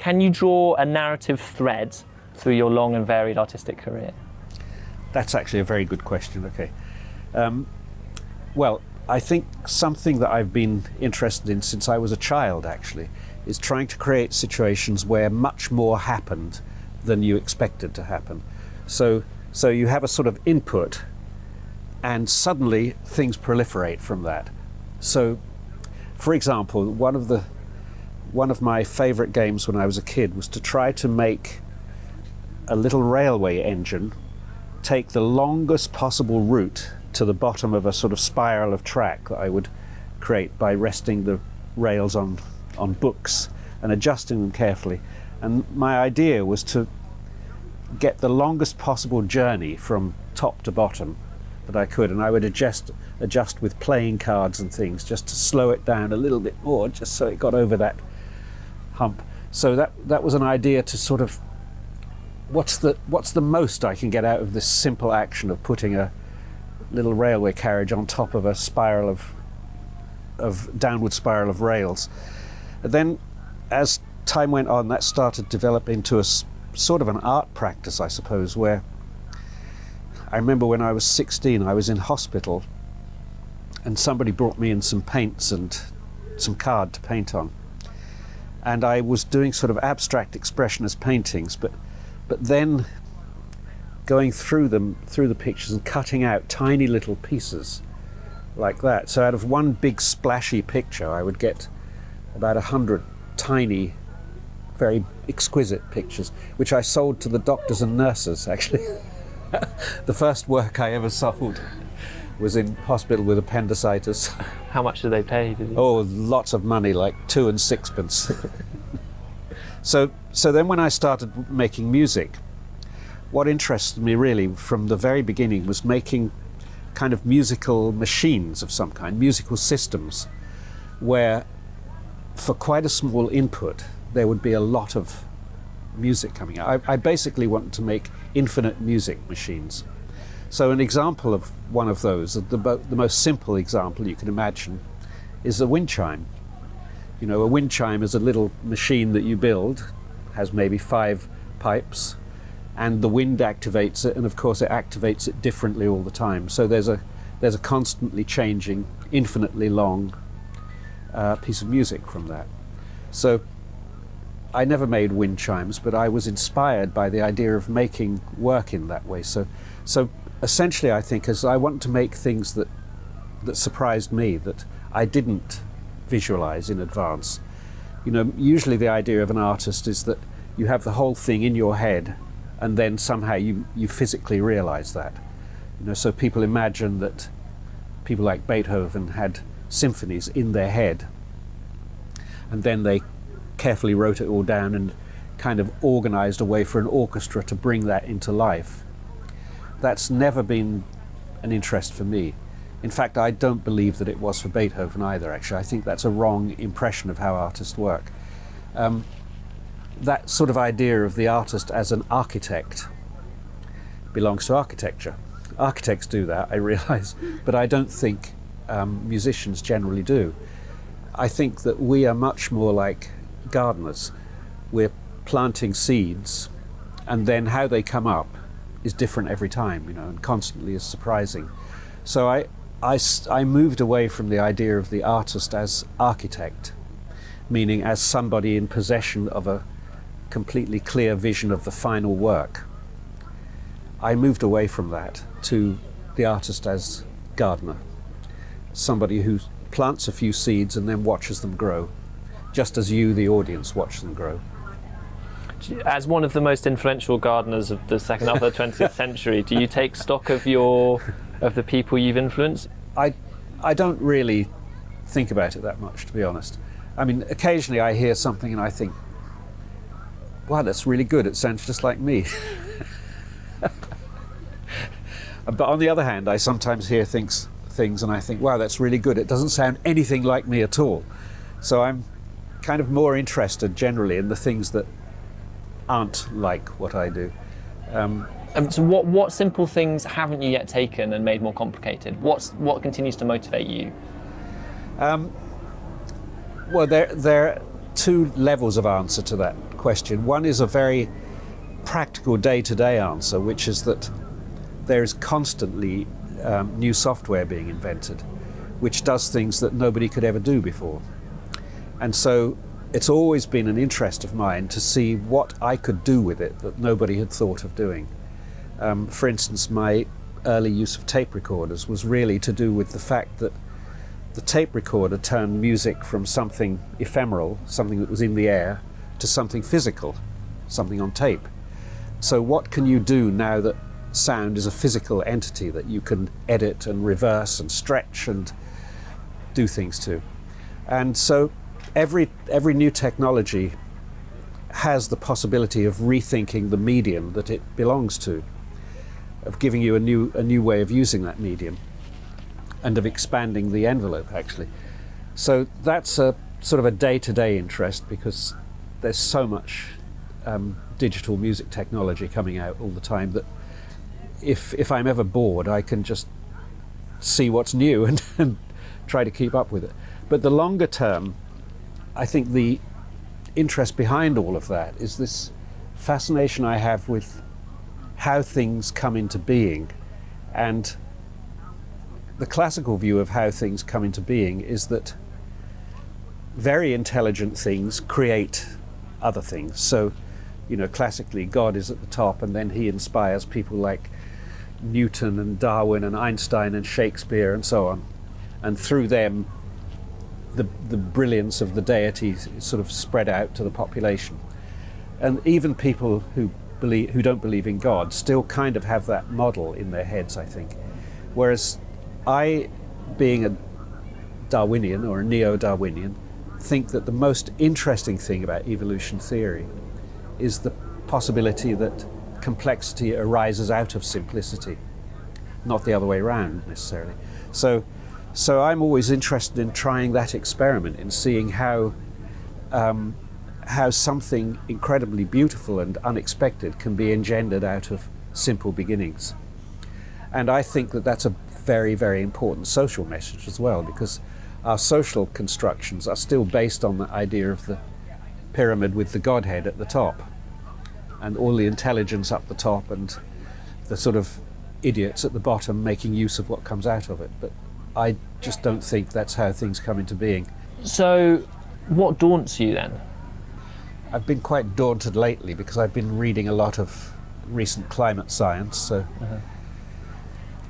Can you draw a narrative thread through your long and varied artistic career? That's actually a very good question. Okay. Well, I think something that I've been interested in since I was a child, actually, is trying to create situations where much more happened than you expected to happen. So you have a sort of input, and suddenly things proliferate from that. So, for example, one of my favorite games when I was a kid was to try to make a little railway engine take the longest possible route to the bottom of a sort of spiral of track that I would create by resting the rails on books and adjusting them carefully. And my idea was to get the longest possible journey from top to bottom that I could, and I would adjust with playing cards and things just to slow it down a little bit more, just so it got over that hump. So that was an idea to sort of, what's the most I can get out of this simple action of putting a little railway carriage on top of a spiral of downward spiral of rails. And then as time went on, that started to develop into a sort of an art practice, I suppose, where I remember when I was 16, I was in hospital and somebody brought me in some paints and some card to paint on. And I was doing sort of abstract expressionist paintings, but then going through the pictures and cutting out tiny little pieces like that. So out of one big splashy picture, I would get about 100 tiny, very exquisite pictures, which I sold to the doctors and nurses, actually. The first work I ever sold was in hospital with appendicitis. How much did they pay? Oh, lots of money, like 2 and 6p. So then when I started making music, what interested me really from the very beginning was making kind of musical machines of some kind, musical systems, where for quite a small input there would be a lot of music coming out. I basically wanted to make infinite music machines. So an example of one of those, the most simple example you can imagine, is a wind chime. You know, a wind chime is a little machine that you build, has maybe 5 pipes, and the wind activates it, and of course it activates it differently all the time. So there's a constantly changing, infinitely long piece of music from that. So I never made wind chimes, but I was inspired by the idea of making work in that way. So essentially, I think, as I want to make things that surprised me, that I didn't visualize in advance. You know, usually the idea of an artist is that you have the whole thing in your head, and then somehow you physically realize that. You know, so people imagine that people like Beethoven had symphonies in their head, and then they carefully wrote it all down and kind of organized a way for an orchestra to bring that into life. That's never been an interest for me. In fact, I don't believe that it was for Beethoven either, actually. I think that's a wrong impression of how artists work. That sort of idea of the artist as an architect belongs to architecture. Architects do that, I realize, but I don't think musicians generally do. I think that we are much more like gardeners. We're planting seeds, and then how they come up is different every time, you know, and constantly is surprising. So I moved away from the idea of the artist as architect, meaning as somebody in possession of a completely clear vision of the final work. I moved away from that to the artist as gardener, somebody who plants a few seeds and then watches them grow, just as you, the audience, watch them grow. As one of the most influential gardeners of the second half of the 20th century, do you take stock of the people you've influenced? I don't really think about it that much, to be honest. I mean, occasionally I hear something and I think, wow, that's really good, it sounds just like me. But on the other hand, I sometimes hear things and I think, wow, that's really good, it doesn't sound anything like me at all. So I'm kind of more interested generally in the things that aren't like what I do. So what simple things haven't you yet taken and made more complicated? What continues to motivate you? Well, there are 2 levels of answer to that question. One is a very practical day-to-day answer, which is that there is constantly new software being invented, which does things that nobody could ever do before. And so it's always been an interest of mine to see what I could do with it that nobody had thought of doing. For instance, my early use of tape recorders was really to do with the fact that the tape recorder turned music from something ephemeral, something that was in the air, to something physical, something on tape. So what can you do now that sound is a physical entity that you can edit and reverse and stretch and do things to? And so every new technology has the possibility of rethinking the medium that it belongs to, of giving you a new way of using that medium, and of expanding the envelope, actually. So that's a sort of a day-to-day interest, because there's so much digital music technology coming out all the time that if I'm ever bored, I can just see what's new and try to keep up with it. But the longer term, I think the interest behind all of that is this fascination I have with how things come into being. And the classical view of how things come into being is that very intelligent things create other things. So, classically, God is at the top, and then he inspires people like Newton and Darwin and Einstein and Shakespeare and so on. And through them, the brilliance of the deity is sort of spread out to the population. And even people who don't believe in God still kind of have that model in their heads, I think. Whereas I, being a Darwinian or a neo-Darwinian, think that the most interesting thing about evolution theory is the possibility that complexity arises out of simplicity, not the other way around necessarily. So I'm always interested in trying that experiment, in seeing how something incredibly beautiful and unexpected can be engendered out of simple beginnings. And I think that that's a very, very important social message as well, because our social constructions are still based on the idea of the pyramid with the Godhead at the top, and all the intelligence up the top, and the sort of idiots at the bottom making use of what comes out of it. But I just don't think that's how things come into being. So what daunts you then? I've been quite daunted lately because I've been reading a lot of recent climate science, so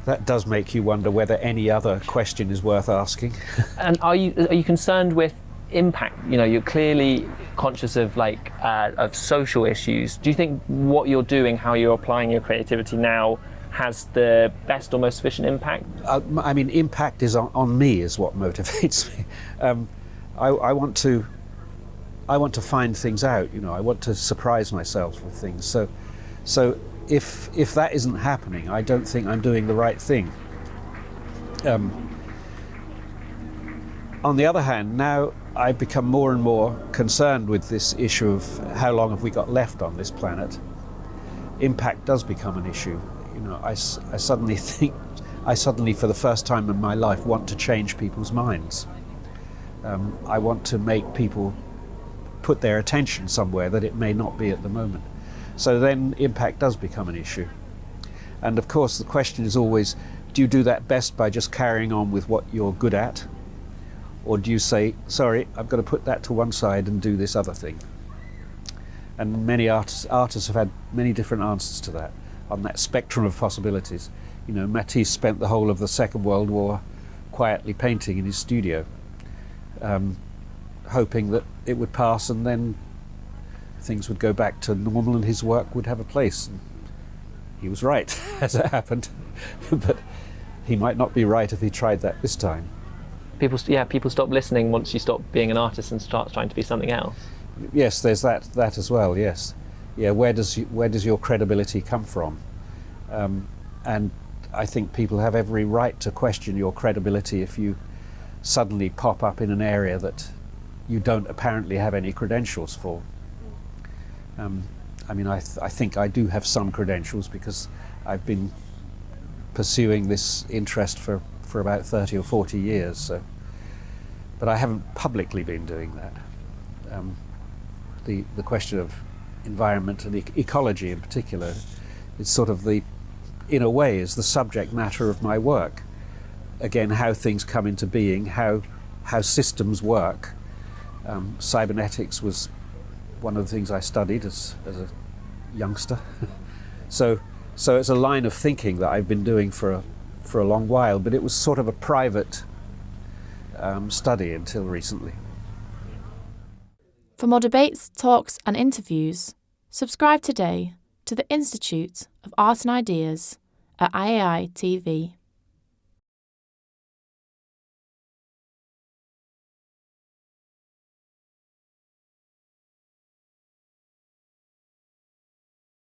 that does make you wonder whether any other question is worth asking. And are you concerned with impact? You're clearly conscious of of social issues. Do you think what you're doing, how you're applying your creativity now, has the best or most sufficient impact? Impact is on me is what motivates me. I want to find things out. I want to surprise myself with things. So if that isn't happening, I don't think I'm doing the right thing. On the other hand, now I've become more and more concerned with this issue of how long have we got left on this planet. Impact does become an issue. I suddenly think, for the first time in my life, want to change people's minds. I want to make people put their attention somewhere that it may not be at the moment. So then impact does become an issue. And of course the question is always, do you do that best by just carrying on with what you're good at? Or do you say, sorry, I've got to put that to one side and do this other thing? And many artists have had many different answers to that, on that spectrum of possibilities. Matisse spent the whole of the Second World War quietly painting in his studio, hoping that it would pass and then things would go back to normal and his work would have a place. And he was right, as it happened. But he might not be right if he tried that this time. People stop listening once you stop being an artist and start trying to be something else. Yes, there's that as well. Yes, yeah. Where does your credibility come from? And I think people have every right to question your credibility if you suddenly pop up in an area that you don't apparently have any credentials for. I think I do have some credentials because I've been pursuing this interest for about 30 or 40 years. But I haven't publicly been doing that. the question of environment and ecology in particular. It's sort of in a way, is the subject matter of my work. Again, how things come into being, how systems work. Cybernetics was one of the things I studied as a youngster. So it's a line of thinking that I've been doing for a long while, but it was sort of a private study until recently. For more debates, talks and interviews, subscribe today to the Institute of Art and Ideas at IAI TV.